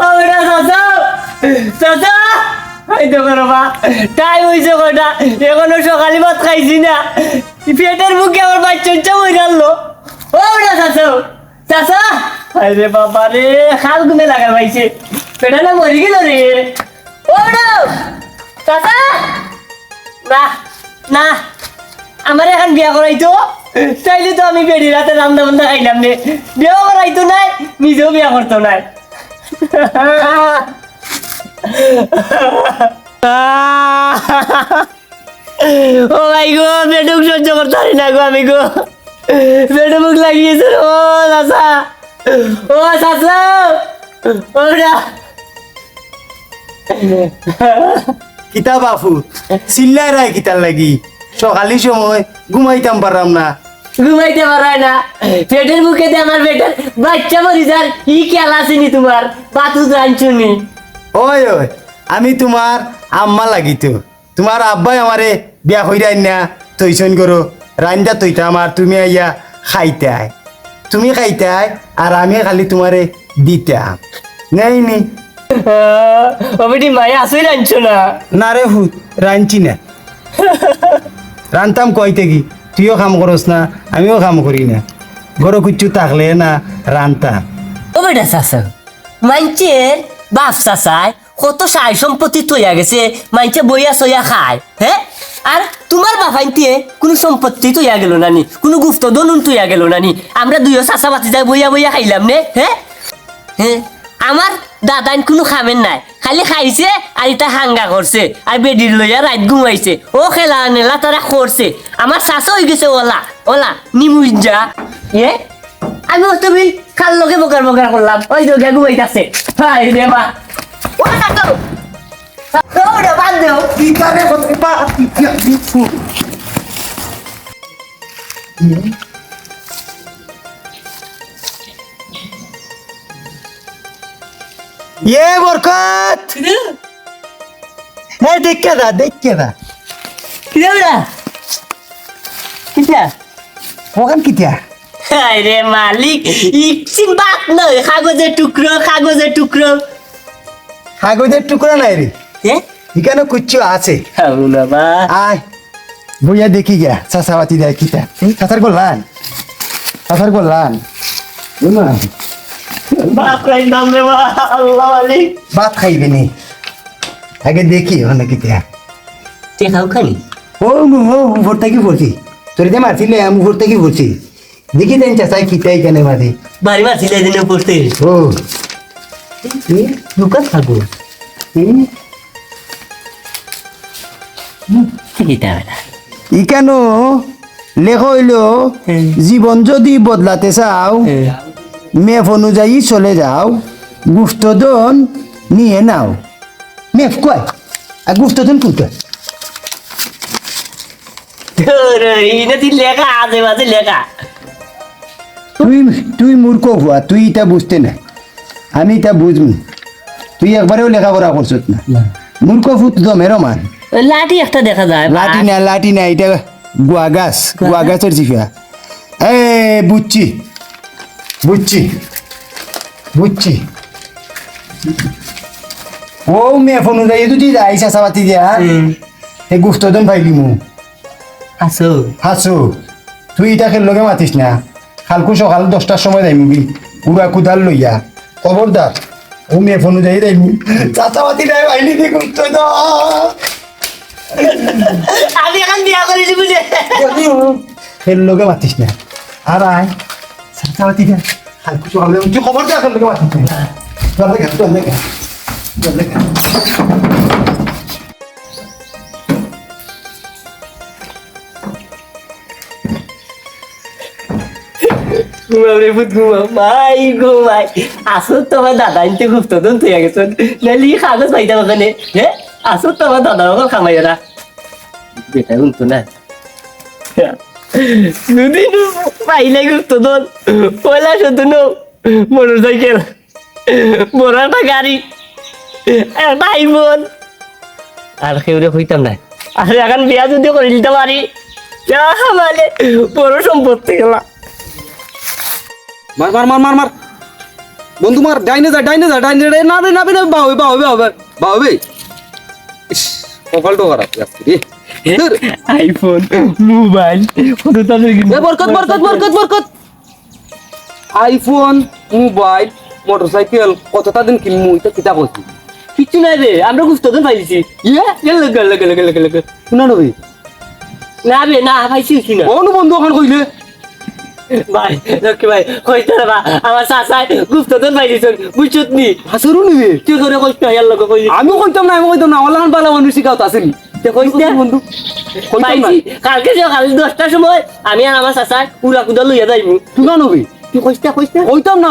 ওটা চাচা চাচা এই তো করবা টাইম হয়েছে কটা এখনো সকালে ভাত খাইছি না পেটের মুখে আমার বাচ্চা মরে গেলো ওটা চাচা চাচা আরে বাবা রে খাল গুনে লাগা পাইছে পেটা না মরে গেল রে ওটা চাচা না না আমার এখন বিয়া করাইতো চাইলে তো আমি বেড়ি রাতে রান্না বান্না খাইলাম রে বিয়াও করাইতো নাই নিজেও বিয়া করতো নাই ও ভাই গো বেডুক সহ্য করতে পারি না গো আমি গো বেডু মুখ লাগিয়েছে ও চাচা ও চাচা ওরা কিতা বাপু চিল্লাই রায় কিতার লাগি সকালি সময় ঘুমাইতাম পারলাম না ঘুমাইতে পারায় না পেটের মুখে দিয়ে আমার পেটের বাচ্চা মরি যার ই খেয়াল আসেনি তোমার বাতু জানছুনি ওই ওই আমি তোমার আম্মা লাগিতো তোমার আব্বাই আমারে বিয়া হইরাই না তৈছন করো রান্দা তৈতা আমার তুমি আইয়া খাইতাই তুমি খাইতাই আর আমি খালি তোমারে দিতাম নেই নি বেটি মায়া আসই রাঁধছো না না রে হুত রাঁধছি না রান্তাম কইতে কি তুইও কাম করস না আমিও কাম করি না গরো কুচ্ছু থাকলে না রান্তাম ও বেটা চাচা মাইনচের বাপ চাচায় কত সাই সম্পত্তি তৈয়া গেছে মাইনচে বইয়া সইয়া খায় হ্যাঁ আর তোমার বাপাইতে কোনো সম্পত্তি তৈয়া গেল নানি কোনো গুপ্ত দনুন তৈয়া গেল নানি আমরা দুইও চাচা বাতি যাই বইয়া বইয়া খাইলাম নে হ্যাঁ হ্যাঁ আমার দাদান কোনো খামেন নাই খালি খাইছে আর এটা হাঙ্গা করছে আর বেডির লইয়া রাত ঘুমাইছে ও খেলা নেলা তারা করছে আমার শাশু হয়ে গেছে ওলা ওলা নিমুজা এ আমি অত বিল খাল লোকে বকার বকার করলাম ওই তো গে ঘুমাইতেছে হাই রে মা ও কাকু ওরে বাদ দেও ইতারে বতপা দিছু ये बरकत है देख के दा কি রে কিটা ওখান কিতিয়া হাই রে মালিক ইকসিম বাত নয় কাগজের টুকরো কাগজের টুকরা নাই রে এ এখানে কুচ্ছু আছে হাউ না বা আয় বইয়া দেখি গা চাচাবাতি দেয় কিতা চাচার গোলান বাপ রাই নাম রে বা আল্লাহ মালিক ভাত খাইবে নি আগে দেখি ওখানে কিতা তে খাও খালি ও উপর থেকে পড়ছি তোর যে মারছিলে আমি উপর থেকে পড়ছি দেখি দেন চাচাই কিতা এখানে মাঝে বাড়ি মারছিলে দিনে পড়তে ও দোকান থাকবো কিটা বেটা ইকানো লেখ হইল জীবন যদি বদলাতে চাও মেপ অনুযায়ী চলে যাও গুপ্তধন নিয়ে নাও মেপ কয় আর গুপ্তধন কোথায় ইনাতি লেখা আজে বাজে লেখা তুই মূর্খ হওয়া তুই এটা বুঝতে না আমি এটা বুঝবি তুই একবারেও লেখাপড়া করছত না মূর্খ ফুট জমেরও মান লাঠি একটা দেখা যায় লাঠি না এটা গুয়া গাছের চিফা এ বুঝছি ও মেয়ে ফোন অনুযায়ী যদি যাই চাচাবাতি দিয়া এই গুপ্তধন পাইলি মু হাসো তুই এটা খেল লগে মাতিস না কালকু সকাল 10টার সময় যাইমুগি পুরা কুদাল লইয়া খবরদার ও মেয়ে ফোন অনুযায়ী যাইমু চাচাবাতি নাই পাইলি দি গুপ্তধন আমি এখন বিয়া করে দিব যে খেল লগে মাতিস না আর আয় চাচাবাতি দে কালকু সকালে তুই খবর দে খেল লগে মাতিস না চল দেখা ঘুমাবে ভূত ঘুমাই আসো তোমার দাদা আনতে গুপ্তধন তুই গেছো নালি কাগজ পাইতে পারবে না হ্যাঁ আসো তোমার দাদা ওকে খামাই ওরা বেটা উনতো না দুদিন পাইলে গুপ্তধন পয়লা শুধু নো মোটর সাইকেল বড় একটা গাড়ি একটা আইফোন আর কেউরে হইতাম না আর এখন বিয়া যদি করে দিতে পারি মানে বড় সম্পত্তি গেলা মার বন্ধু মার ডাইনে যা ডাইনে যা ডাইনে না রে না বে বাবে বাবে বাবে বাবে ইস কপালটো খারাপ আজকে রে আইফোন মোবাইল ফটো তো বরকত বরকত বরকত বরকত আইফোন মোবাইল মোটরসাইকেল কতটা দিন কিনমু এটা কিতা কইছি কিছু নাই রে আমরা গুস্তদন পাইছি ইয়ে লাগা লাগা লাগা লাগা লাগা শুনা নবি না বে না পাইছি কি না কোন বন্ধু ওখান কইলে ভাই লক্ষ্মী ভাই কইতে না বা আমার চাচাই গুস্তদন পাইছিস বুঝছত নি হাসুরু নিবি তুই করে কইতে ইয়ার লগে কই আমি কইতাম না আমি কইতাম না ওলান বালা মানুষ শিখাওত আসেনি তে কইতে বন্ধু কইতাম না পাইছি কালকে যে কাল 10টার সময় আমি আর আমার চাচাই উড়া কুদা লইয়া যাইমু শুনা নবি তুই কইতে কইতাম না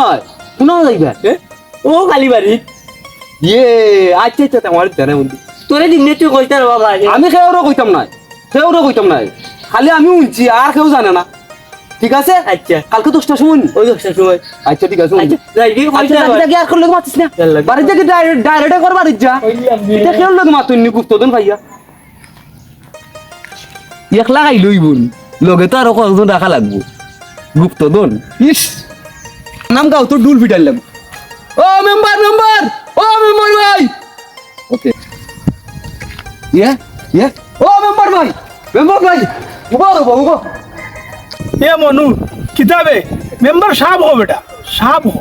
শুনা যাইবা ও কালি বাড়ি ইয়ে আচ্ছা আচ্ছা আমার জানা বন্ধু তোরে দিনে তুই কইতে না বাবা আমি কেউরে কইতাম না কেউরে কইতাম না খালি আমি উঠছি আর কেউ জানে না ঠিক আছে আচ্ছা কালকে 10টার সময় ওই 10টার সময় আচ্ছা ঠিক আছে আচ্ছা যাই কি কইতে আর করলে মাতিস না বাড়িতে কি ডাইরেক্ট কর বাড়িতে যা এটা কেউ লোক মাতুন নি গুপ্তদন ভাইয়া একলা খাই লইবুন লগে তো আরো কয়েকজন রাখা লাগবো গুপ্তদন ইস নাম গাও তো ডুল ফিটাল লাগবো ও মেম্বার মেম্বার ও মেম্বার ভাই ওকে ইয়ে ইয়ে ও মেম্বার ভাই উগো উগো এ মনু কিতাবে মেম্বার সাহেব হো বেটা সাহেব হো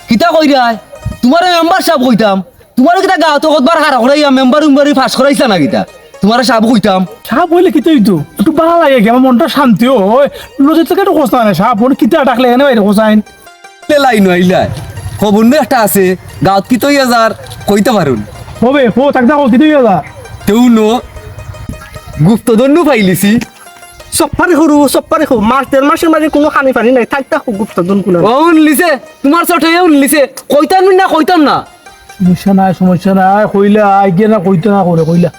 কিতা কই রায় তোমার মেম্বার সাহেব কইতাম তোমার কিতা গাও তো কতবার হারা করাইয়া মেম্বার উম্বারি পাস করাইছা না কিতা তোমার সাহেব কইতাম সাহেব হইলে কিতা হইতো একটু ভালো লাগে কি আমার মনটা শান্তি হয় লজে থেকে একটু কোসা না সাহেব হলে কিতা ডাকলে এখানে বাইরে কোসাইন লাইন আইলা খবর নে একটা আছে গাঁত কি তৈয়া যার কইতে পারুন হবে হো তাক দাও কিতা হইয়া যা তেউ নো গুপ্তদন্নু পাইলিছি সপ্পারে হরু মাস 1.5 মাসের মাঝে কোনো খানি পানি নাই থাকতা গুপ্তদন কুলা ও উনলিছে তোমার চটে উনলিছে কইতাম না সমস্যা নাই কইলা আই গিয়ে না কইতে না করে কইলা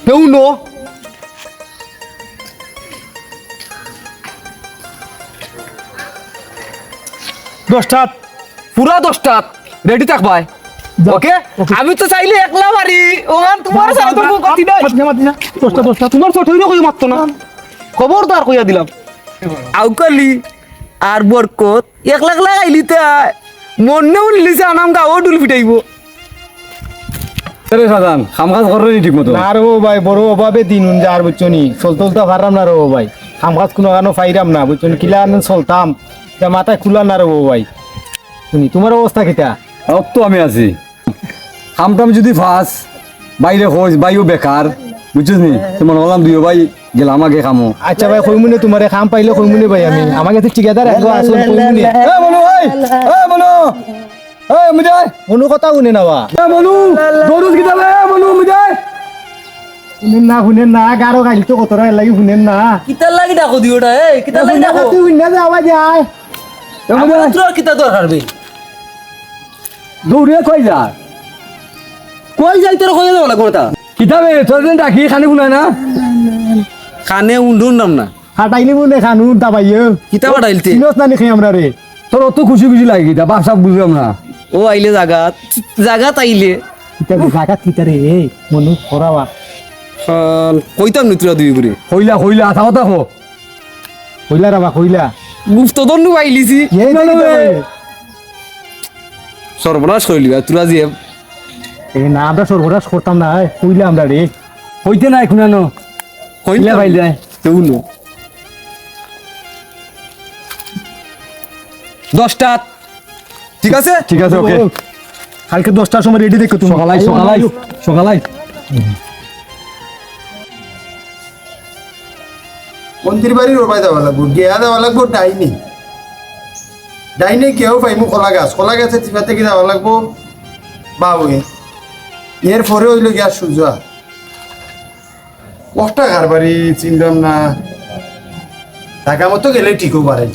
তেউ নো দশটা পুরা 10টা রেডি থাকবাই যাও। ওকে আমি তো চাইলে একলা বাড়ি ওখান তোমার সাথে তো গতি নাই মাতি না দশটা তোমার ছোট হইলো কই মারতো না খবরদার কইয়া দিলাম আউকালি আর বরকত এক লাখ লাগাইলি তাই মনে উনলিছে আনাম গাও ডুল ফিটাইব রে সাজান কাম কাজ করে ঠিক মতো না রে ও ভাই বড় অভাবে দিন যার বুঝছনি চলতে পারলাম না রে ও ভাই কাম কাজ কোনো কারণে পাইরাম না বুঝছনি কিলা আনন্দ চলতাম তা মাথায় খুলা না রে ও ভাই শুনি তোমার অবস্থা কিটা তো আমি আছি কামটাম যদি ফাস বাইরে খোঁজ বাইও বেকার বুঝছিস নি তোমার হলাম দুই ভাই গেলাম আগে কামো আচ্ছা ভাই কইমুনে তোমারে কাম পাইলে কইমুনে ভাই আমি আমার কাছে ঠিকাদার একবার আসুন কইমুনে এ বলো এ বলো এ মুজাই কোনো কথা শুনে না বা এ বলো দরুজ কি যাবে এ বলো মুজাই শুনেন না গারো গাইল তো কতরা লাগি শুনেন না কিতার লাগি ডাকো দিওটা কিতার লাগি ডাকো তুই না যাওয়া যায় আমার তোর কিতা দরকার বে দৌড়ে কই যা কই যাই তোর কই যাও লাগো তা কিতাবে তোর দিন ডাকি খানি বুনাই না কানে উন্ডুন নাম না হাটাইলে মনে খানু দাবাইও কিতাব ডাইলতে চিনস না দেখি আমরা রে তোর অত খুশি খুশি লাগে কিতা বাপ সাপ বুঝলাম না ও আইলে জাগাত আইলে কিতা জায়গা কিতা রে মনু খরাবা কইতাম নি তোরা দুই করে হইলা হইলা আথা কথা হো কইলা রাবা কইলা গুপ্তদন্নু পাইলিছি এই না সর্বনাশ কইলি তোরা যে এ না আমরা সর্বনাশ করতাম না কইলা আমরা রে হইতে নাই খুনানো কইলা পাইল যায় কেউ নো 10টা ঠিক আছে ঠিক আছে ওকে কালকে 10টার সময় রেডি দেখো তুমি সকালাই মন্দির বাড়ির ওবাই দেওয়া লাগবো গিয়া দেওয়া লাগবো ডাইনে কেউ পাইমু কলা গাছে চিপা থেকে দেওয়া লাগবো বাবুয়ে এর পরে হইল গিয়া সুজা কষ্টা ঘর বাড়ি চিনলাম না টাকা মতো গেলে ঠিকও বাড়াই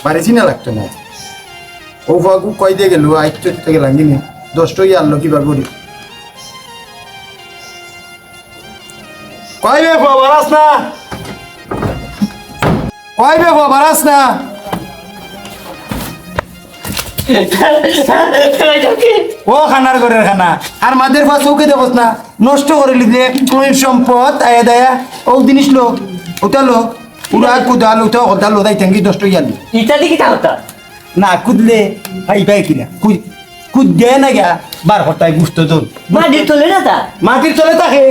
বাড়ি চিনা লাগতো না ও ফাগু কই দিয়ে গেল আইতো থেকে লাগিনি 10টাই আনলো কিবা করি কই বে বারাস না কই বে বারাস না ও খানার ঘরের খানা আর মাদের পাশ ওকে দেখোস না নষ্ট করে লিখলে তুই সম্পদ আয়া দায়া ও জিনিস লো ওটা লো উড়া কুদাল ওটা ওটা লো দাই থ্যাংকি 10টাই আনলি ইত্যাদি কি হতা না কুদলে ভাই পাই কিনা কুদ দেয় না গা বার হতায় গুস্ত দন মাটির তোলে না তা মাটির তলে থাকে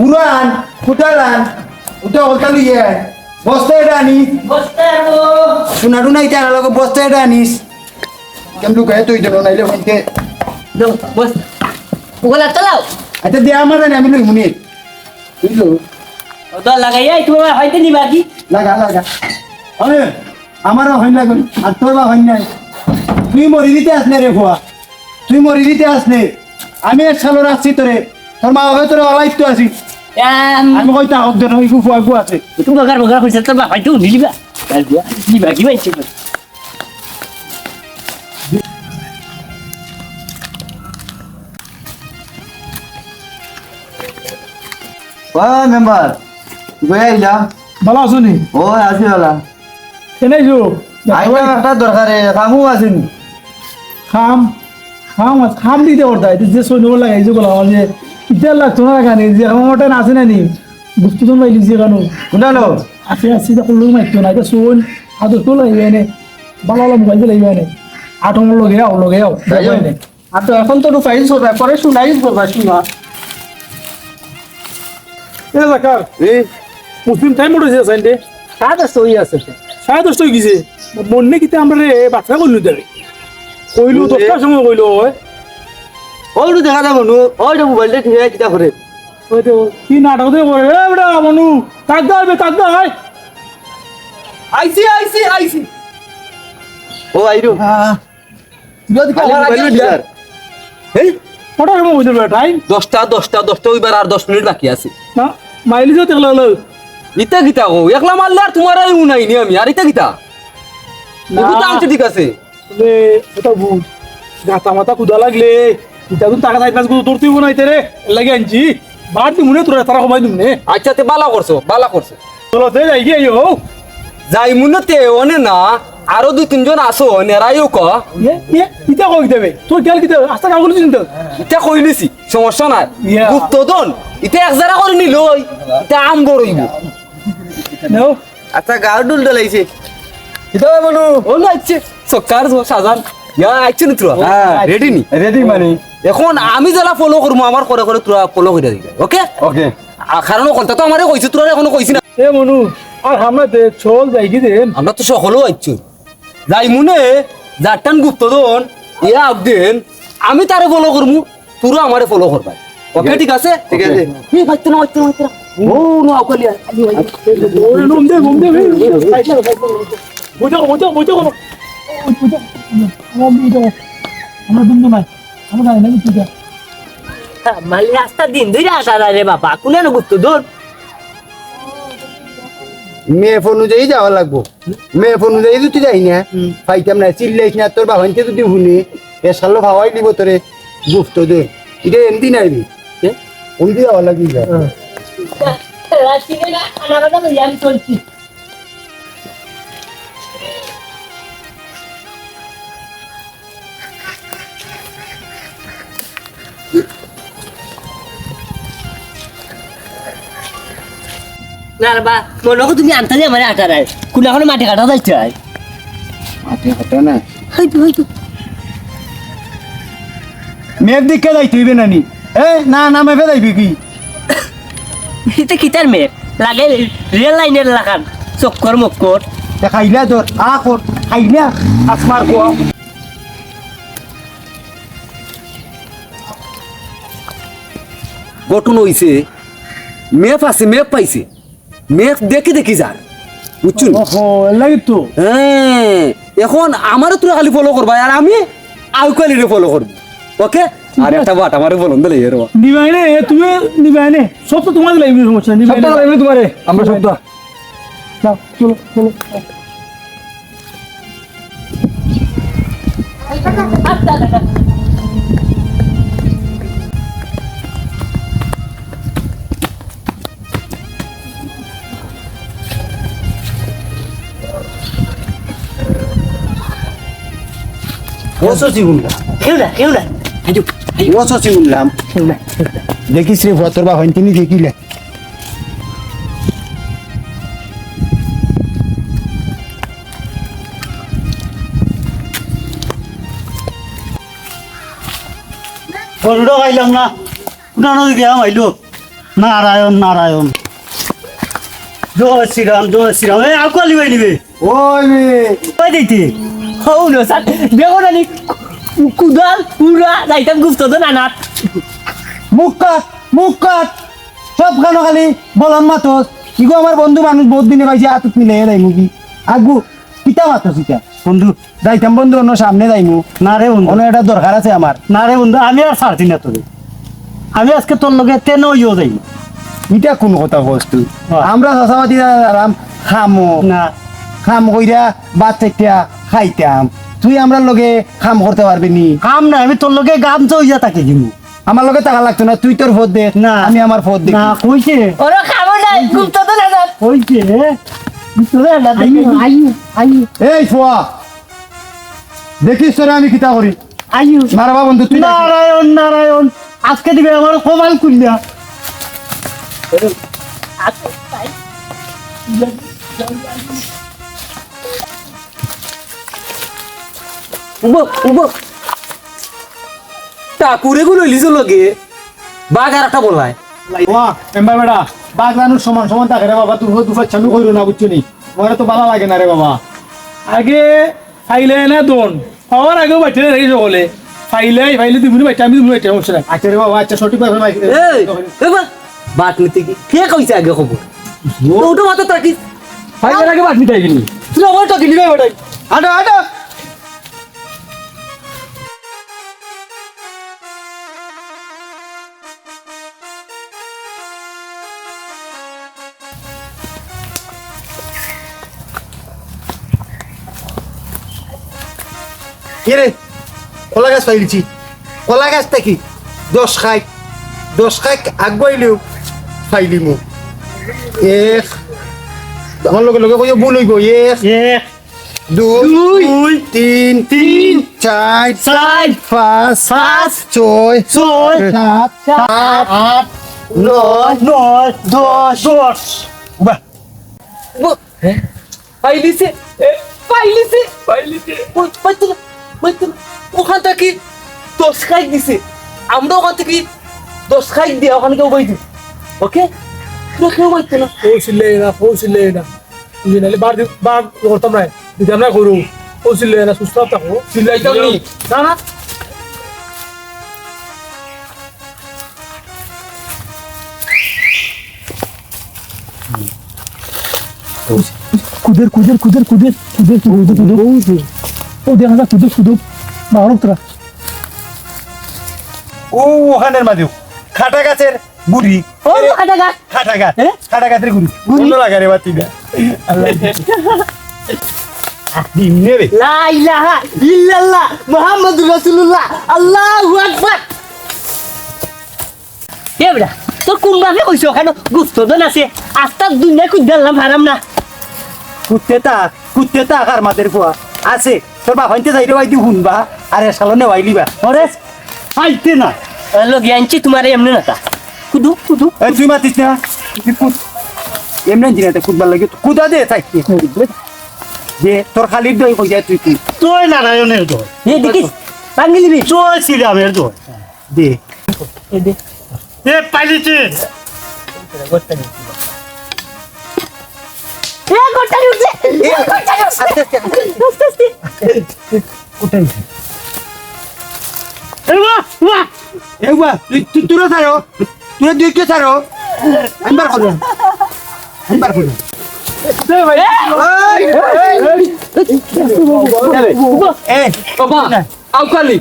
উড়ান ফুটালান উঠে হলতা লইয়ে বস্তা এটা আনি সোনারু নাই তার লগে বস্তা এটা আনিস কেমন লুকায় তুই দেবো নাইলে ভাইকে বস ওগুলা চালাও আচ্ছা দিয়ে আমার জানি আমি লই মুনি বুঝলো তো লাগাইয়া তোমার হয়তো নিবা কি লাগা লাগা আরে আমারও হইন লাগুন আর তোর বা হইন নাই তুই মরি দিতে আসলে রে খোয়া তুই মরি দিতে আসলে আমি এক সালো রাখছি তোরে তোর মা বাবা তোরে অলাইত তো আছি আমি কইতা হোক দেন ওই গুফা গু আছে তুমি বগার বগার কইছ তোর বাবা হয়তো নিবা নিবা কি বাইছে মেম্বার গৈ আহিলাম ভালো আছো নি ও আজি হলা কেনাইছো আইলাম একটা দরকারে কামও আছিল খাম খাম খাম দিতে করতা এটা যে সৈন্য লাগাইছো বলা আমার যে ইটা লাগতো না গানি যে আমারটা আছে না নি বুঝতে তো লাইলি যে গানো শুনালো আছে আছে তো কোনো মাইতো না এটা সোন আদর তো লাইবে নে ভালো ভালো মোবাইল লাইবে নে আটমর লগে আও নে আর তো এখন তো ফাইল সরবা পরে শুনাই করবা শুনা এ জাকার মুসলিম টাইম উঠেছে সাইন্ডে সাড়ে 10 হয়ে আছে 10:30 হয়ে গেছে মনে কিতে আমরা রে বাচ্চা করলু দেবে কইলু 10টার সময় কইলো ওই ওইটু দেখা যায় মনু ওইটা মোবাইলটা ঠিক আছে কিতা করে ওই তো কি নাটক দিয়ে করে এ বেটা মনু কাজ দাই আইছি ও আইরু যদি মোবাইল দিয়ার এই কটার সময় হইছে বেটা টাইম 10টা ওইবার আর 10 মিনিট বাকি আছে না মাইলেজ তো দেখলো ইতা কিতা গো একলা মারলে আর তোমার আই উনাইনি আমি আর ইতা কিতা বহুত আনছে ঠিক আছে রে এটা বুঝ গাতা মাথা কুদা লাগলে এটা তো টাকা 5 গুলো তোরতেই বনাইতে রে লাগে আনছি বাড়তি মনে তোরা তারা কমাই দিম নে আচ্ছা তে বালা করছো চলো তে যাই গিয়ে যাই মুনতে ওনে না আরো 2-3 জন আসো নেরাইও ক ইটা কই দেবে তোর গেল কি দেবে আস্তা কাগজ চিন্তা ইটা কইলিছি সমস্যা নাই Yeah. গুপ্তদন ইটা এক জায়গা করে নিল ইটা আম বড়ইব নাও আচ্ছা গার ডুল ডলাইছে ইটা মনু ও না আইছে সকার সাজান ইয়া আইছে নি তোরা রেডি নি রেডি মানে এখন আমি যারা ফলো করবো আমার করে তোরা ফলো করে দিবি ওকে ওকে কারণ কথা তো আমারে কইছে তোরা এখনো কইছি না এ মনু আর আমরা দে চল যাই কি দেন আমরা তো সকলেও আইছো যাই মুনে যারটান গুপ্তদন ইয়া আপদেন আমি তারে ফলো করবো তোরা আমারে ফলো করবা ওকে ঠিক আছে এই ভাইতে না ও নো আকলিয়া ওরে নুম দে বুঝো আমরা বিন্দু নাই আমরা নাই নাকি তুই মালি রাস্তা দিন দুই রাস্তা রে বাবা কোনে না গুত্ত দূর মেয়ে ফোন অনুযায়ী যাওয়া লাগবো মেয়ে ফোন অনুযায়ী যদি যাই না পাইতাম না চিল্লাইস না তোর বাবাইতে যদি শুনি এ সালো ভাবাই দিব তোরে গুপ্ত দে এটা এমনি নাইবি এমনি যাওয়া লাগবি আমি চলছি না বা মনে করো তুমি আনতে যে আমার আটা রায় কোন এখন মাটি কাটা যাচ্ছে মাঠে হাঁটা না হয়তো মেয়ের দিকে যাই তুইবে নানি না মেপে যাইবি কি এটা কিতার মেয়ে লাগে রেল লাইনের লাগান চক্কর মক্কর খাইলা তোর কর খাইলা আসমার কোয়া গঠন হইছে মেপ পাইছে মেপ দেখি যার বুঝছুন ওহো লাগি তো হ্যাঁ এখন আমারও তোরা খালি ফলো করবা আর আমি আউকালিরে ফলো করবো ওকে আর একটা বাট আমারে বলুন দিলে এর নিবাই নে তুমি নিবাই নে সব তো তোমাদের লাইব্রেরি সমস্যা নিবাই সবটা লাগবে তোমারে আমরা সব তো নাও চলো ওসো চিগুনলা কেউ না ওসো চিগুনলাম দেখিস রে ভুয়া তোর বা হইন তিনি দেখিলে গরুটা পাইলাম না উঠানো দিকে আইলো নারায়ণ নারায়ণ জয় শ্রীরাম এই আকালি ভাই নিবে ওই মেয়ে ওই দিতে হৌলো স্যার দেখো না নি কুদাল পুরা যাইতাম গুপ্তধন আনাত মুখ কাট সব খানো খালি বলন মাতস ইগো আমার বন্ধু মানুষ বহুত দিনে পাইছে আতুত মিলে যাই মুগি আগু কিতা মাতস ইটা বন্ধু যাইতাম বন্ধু অন্য সামনে যাইমু না রে বন্ধু অন্য একটা দরকার আছে আমার না রে বন্ধু আমি আর ছাড়ছি না তোরে আমি আজকে তোর লগে তেন ইয়ে যাই ইটা কোন কথা বস্তু আমরা চাষাবাদি আরাম খামো না খাম কইরা বাদ চাইটা খাইতাম তুই আমরা লগে খাম করতে পারবি নি কাম না আমি তোর লগে গাম চইয়া তাকে কিনু আমার লগে টাকা লাগতো না তুই তোর ভোট দে না আমি আমার ভোট দে না কইছে ওরা খাবো না গুপ্তধন আনাত কইছে তোরে না আইউ আইউ এই ছোয়া দেখিস তোরে আমি কিতা করি আইউ মারবা বন্ধু তুই নারায়ণ নারায়ণ আজকে দিবে আমার কমাল কুল্লা উব উব টাকুরে গুলো লিজো লগে বাঘ আর একটা বলায় ওয়া মেম্বার বেটা বাগলানোর সমান সমান থাকে রে বাবা তুই দুফা চালু কইরো না বুঝছো নি মরে তো ভালো লাগে না রে বাবা আগে ফাইলে না দোন হওয়ার আগেও বাইতে রেখে সকলে ফাইলে তুমি বাইতে আমি তুমি বাইতে সমস্যা নাই আচ্ছা রে বাবা আচ্ছা সঠিক ভাবে এই এবার বাট নিতে কি কে কইছে আগে খবর ওটা মাত্র তাকি ফাইলের আগে বাদ নিতে গেলি তুই আমার টাকি নিবে ওটাই হাঁটো হাঁটো রে কলা গাছ পাইছি কলা গাছটা কি 10 খাই আগুয়াইলেও ফাইলিমু এক আমার লগে লগে কইও ভুল হইব এক এক দুই তিন তিন চার চার পাঁচ পাঁচ ছয় ছয় সাত সাত আট নয় নয় দশ দশ বাহ পাইলিছে পাইলিছে পাইতো না ওখান থেকে 10 খাই দিছে আমরা ওখান থেকে 10 খাই দিয়ে ওখানে কেউ বইছি ওকে তোরা কেউ বইতো না পৌঁছিলে না বুঝি নাহলে বার করতাম না যদি আমরা করু পৌঁছিলে না সুস্থ থাকো চিল্লাইতাম নি না না কুদের কুদের কুদের কুদের কুদের কুদের কুদের ও দেখা যা কুদের কুদের মারো তোরা ও ওখানের মাঝে খাটা গাছের গুড়ি ও কাটা গাছ খাটা গাছ খাটা গাছের গুড়ি গুড়ি লাগা রে বাতি দা দিন নেবে লা ইলাহা ইল্লাল্লাহ মুহাম্মাদুর রাসূলুল্লাহ আল্লাহু আকবার এ বড়া তোর কোন ভাবে কইছো কেন গুপ্তধন আছে আস্তা দুনিয়া কই দিলাম হারাম না কুত্তে তা আকার মাদের ফুয়া আছে তোর বাপ হইতে যাইরে বাইদি হুনবা আর সালনে বাইলিবা ওরে আইতে না লগে আনছি তোমার এমনি না তা কুদু কুদু এই তুই মাতিস না তুই কুদ এমনি দিনাতে কুদবার লাগে কুদা দে থাকতে যে তোর খালি দই কই যায় তুই কুদ তুই নারায়ণের দল এ দেখিস ভাঙি লিবি তুই শ্রীরামের দল দে এ দে এ পাইলিছে এ গোটা উঠছে এ গোটা উঠছে আস্তে আস্তে কোথায় এ বাহ বাহ এগুয়া তুই তুই ছাড়ো তুই দুই কে ছাড়ো আনবার করো আনবার করো এই বাবা আউকালি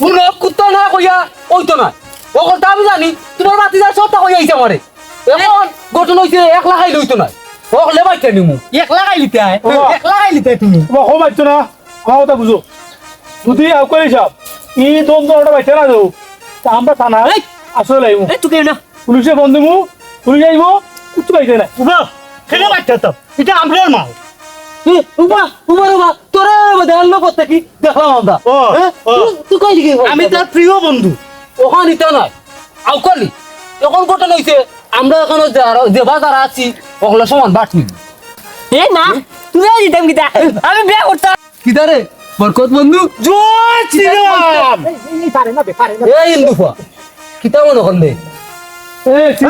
কোন কুত্তা না কইয়া ওইতো না ও কথা আমি জানি তোমার মাতি যা সত্তা কইয়া আইছে আমারে এখন গঠন হইছে 1 লাখ লইতো না ও লেবাইতে নিমু 1 লাগাই লিতে আয় 1 লাগাই লিতে তুমি ও বাইতো না আমার কথা বুঝো যদি আউকালি সাহেব ই দোনটা বাইতে না যাও তা আমরা থানা আসলে লাইমু এ তুই না পুলিশে ফোন দিমু পুলিশ আইব কুত্তু বাইতে না উবা খেলে বাচ্চা তো এটা আমরার মাল উবা উবা তোরে দেখাল করতে কি দেখলাম আমরা ও, ও। তুই কই দিকে আমি তার প্রিয় বন্ধু ওখানে নিতে নাই আউকালি এখন গঠন হইছে আমরা এখন যে বাজার আছি ওগুলো সমান বাট নিব এ না তুই দিতাম কিতা আমি বিয়া করতাম কিদারে বরকত বন্ধু জয় শ্রীরাম এই ইন্দুফা কিতা মনে করলে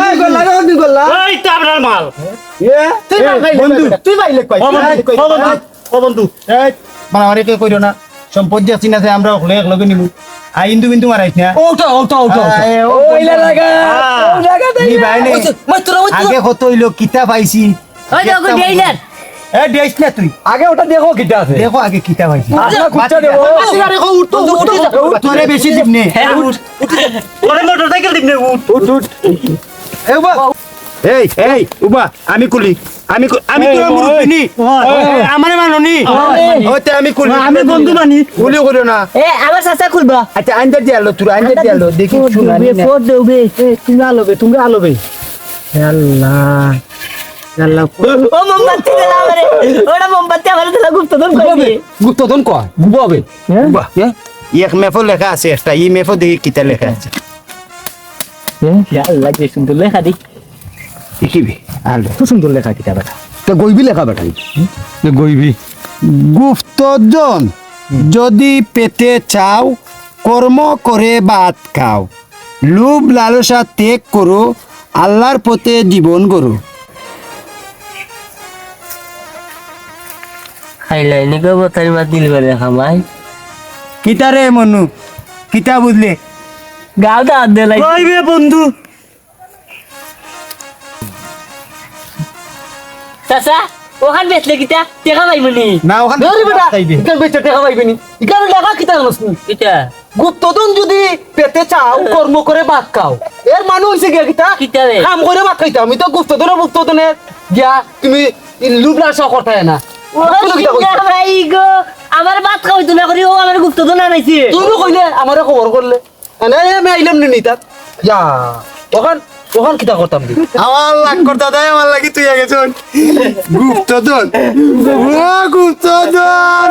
এই গল্লা কি গল্লা এই তো আপনার মাল বন্ধু তুই পাইলে কই ও বন্ধু এই মারামারি কে কইরো না সম্পত্তি আছে না আমরা লগে নিমু আই ইন্দু বিন্দু মারাইছ না ওটা ওইলা লাগা ও লাগা নি বাইনে আগে কত হইলো কিতা পাইছি ওই দেখো দেইলেন এ দেইছ না তুই আগে ওটা দেখো কিতা আছে দেখো আগে কিতা পাইছি কুচ্চা দেবো তোরে বেশি দিব নে ওরে মোটরসাইকেল দিবনে উঠ এই এই উবা আমি কুলি আমি তো মুরুব্বি নি আমারে মাননি ওতে আমি কুলি আমি বন্ধু মানি কুলি করিও না এ আমার চাচা খুলবা আচ্ছা আইন্দা দিয়ালো তুই আইন্দা দিয়ালো দেখি শুনানি না ফোর দেবে তুমি আলোবে ও মোমবাতি দিলা আমারে ওটা মোমবাতি আমারে দিলা গুপ্তধন কইবে গুপ্তধন কয় গুবাবে উবা এক মেফো লেখা আছে একটা ই মেফো দেখি কিতা লেখা আছে আল্লাহ যে সুন্দর লেখা দি দেখিবি আলো খুব সুন্দর লেখা কিতা বেটা তো গইবি লেখা বেটা গইবি গুপ্তজন যদি পেতে চাও কর্ম করে ভাত খাও লোভ লালসা ত্যাগ করো আল্লাহর পথে জীবন গড়ো খাইলাই নি গো তাই মা দিল করে খামাই কিতা রে মনু কিতা বুঝলে গাও দা দেলাই কইবে বন্ধু চাচা ওখান বেচলে কিটা টেকা পাইবনি না ওখানে ধরি বেটা চাইবে। ইকান বেচে টাকা পাইবেনি ইকান লেখা কিতা জানোস নি কিটা গুপ্তধন যদি পেতে চাও কর্ম করে ভাত খাও এর মানে হইছে গিয়া কিতা কিতা রে কাম করে ভাত খাইতে আমি তো গুপ্তধনে গিয়া তুমি লুবলা সহ করতে না ও সিঙ্গা ভাই গো আমার ভাত খাইতো না করি ও আমার গুপ্তধন আনাইছে তুমি কইলে আমারে খবর করলে না আমি আইলাম নি তাত যা ওখান ওখান কিতা করতাম দি আমার লাগ করতা দেয় আমার লাগি তুই আগে শোন গুপ্তধন ও গুপ্তধন